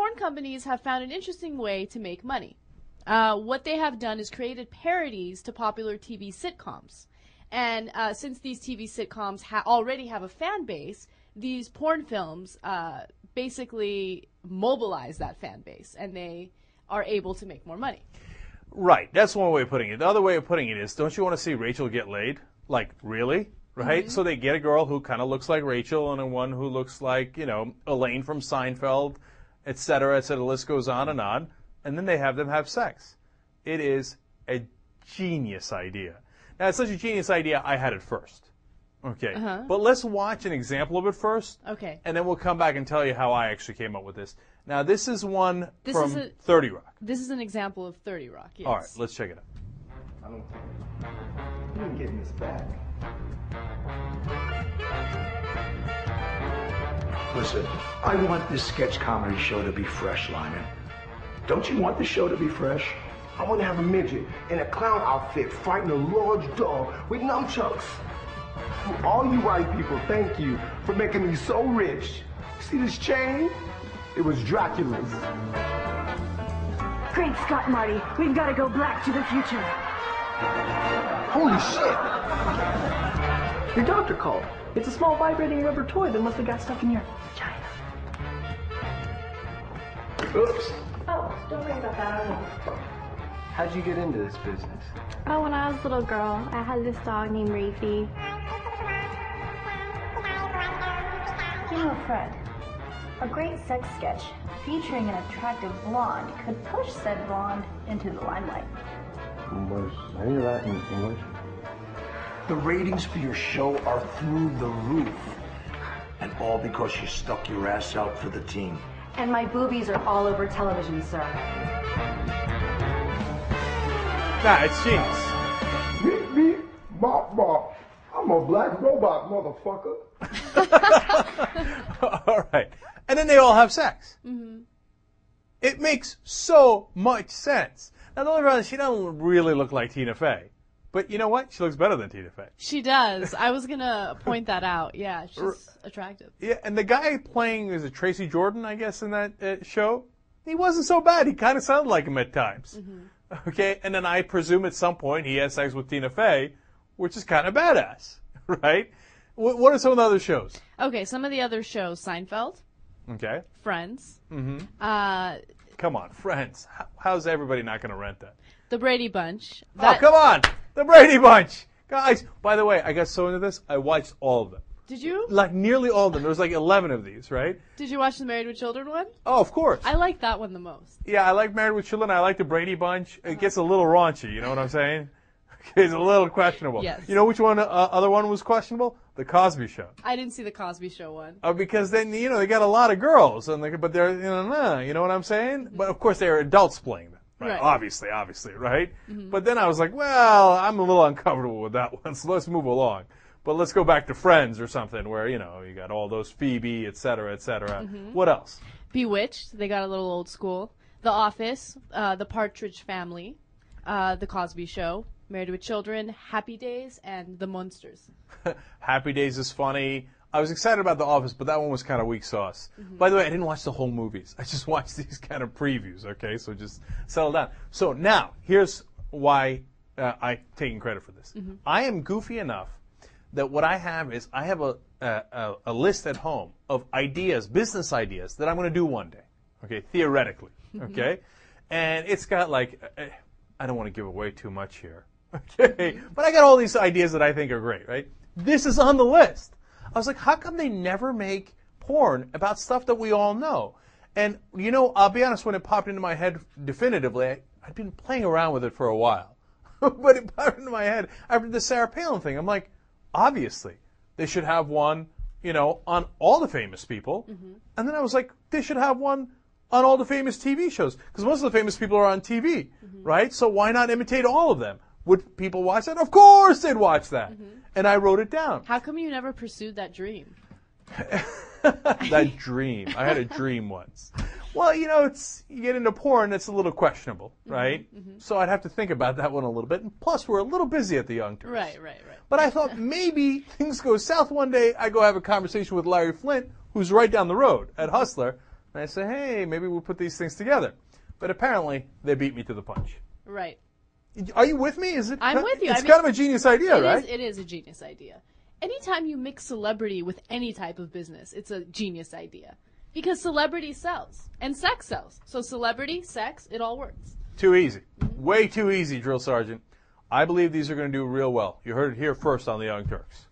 porn companies have found an interesting way to make money. What they have done is created parodies to popular TV sitcoms. And since these TV sitcoms already have a fan base, these porn films basically mobilize that fan base, and they are able to make more money. Right. That's one way of putting it. The other way of putting it is, don't you want to see Rachel get laid? Like, really? Right? So they get a girl who kind of looks like Rachel and one who looks like, Elaine from Seinfeld, et cetera, the list goes on, and then they have them have sex. It is a genius idea. Now, it's such a genius idea, I had it first. Okay. But let's watch an example of it first. Okay. And then we'll come back and tell you how I actually came up with this. Now, this is one from 30 Rock. This is an example of 30 Rock, yes. All right, let's check it out. You didn't get this back. Listen, I want this sketch comedy show to be fresh, Lyman. Don't you want the show to be fresh? I want to have a midget in a clown outfit fighting a large dog with nunchucks. To all you white people, thank you for making me so rich. See this chain? It was Dracula's. Great Scott, Marty. We've got to go black to the future. Holy shit! Your doctor called. It's a small vibrating rubber toy that must have got stuck in your vagina. Oops. Oh, don't worry about that. I won't. How'd you get into this business? Oh, when I was a little girl, I had this dog named Reefy. You know, Fred, a great sex sketch featuring an attractive blonde could push said blonde into the limelight. Was any of that in English? The ratings for your show are through the roof. And all because you stuck your ass out for the team. And my boobies are all over television, sir. Nah, it's genius. Beep, beep, bop, bop. I'm a black robot, motherfucker. All right. And then they all have sex. It makes so much sense. Now, the only problem is she doesn't really look like Tina Fey. But you know what? She looks better than Tina Fey. She does. I was going to point that out. Yeah, she's attractive. Yeah, and the guy playing, is it Tracy Jordan, I guess, in that show? He wasn't so bad. He kind of sounded like him at times. Okay, and then I presume at some point he has sex with Tina Fey, which is kind of badass, right? What are some of the other shows? Okay, some of the other shows, Seinfeld. Okay. Friends. Come on, Friends. How's everybody not going to rent that? The Brady Bunch. Oh, come on! The Brady Bunch! Guys, by the way, I got so into this, I watched all of them. Did you? Like, nearly all of them. There was like 11 of these, right? Did you watch the Married with Children one? Oh, of course. I like that one the most. Yeah, I like Married with Children. I like the Brady Bunch. It gets a little raunchy, you know what I'm saying? It's a little questionable. Yes. You know which one, other one was questionable? The Cosby Show. I didn't see the Cosby Show one. Because then, they got a lot of girls, but they're, you know what I'm saying? But of course, they're adults playing them. Right. Obviously, right? But then I was like, well, I'm a little uncomfortable with that one, so let's move along. But let's go back to Friends or something where, you got all those Phoebe, et cetera, et cetera. What else? Bewitched. They got a little old school. The Office. The Partridge Family. The Cosby Show. Married with Children. Happy Days. And The Munsters. Happy Days is funny. I was excited about The Office, but that one was kind of weak sauce. By the way, I didn't watch the whole movies. I just watched these kind of previews, okay? So just settle down. So now, here's why I'm taking credit for this. I am goofy enough that what I have is I have a list at home of ideas, business ideas, that I'm going to do one day, okay, theoretically, okay? And it's got like, I don't want to give away too much here, okay? But I got all these ideas that I think are great, right? This is on the list. I was like, how come they never make porn about stuff that we all know? And, I'll be honest, when it popped into my head definitively, I'd been playing around with it for a while. But it popped into my head after the Sarah Palin thing. I'm like, obviously, they should have one, on all the famous people. And then I was like, they should have one on all the famous TV shows. Because most of the famous people are on TV, right? So why not imitate all of them? Would people watch that? Of course they'd watch that. And I wrote it down. How come you never pursued that dream? That dream. I had a dream once. Well, you get into porn, it's a little questionable, right? So I'd have to think about that one a little bit. And plus, we're a little busy at the Young Turks. Right. But I thought maybe things go south one day. I go have a conversation with Larry Flint, who's right down the road at Hustler. And I say, hey, maybe we'll put these things together. But apparently, they beat me to the punch. Right. Are you with me? Is it? I'm with you. It's kind of a genius idea, right? It is a genius idea. Anytime you mix celebrity with any type of business, it's a genius idea. Because celebrity sells. And sex sells. So celebrity, sex, it all works. Too easy. Way too easy, Drill Sergeant. I believe these are going to do real well. You heard it here first on the Young Turks.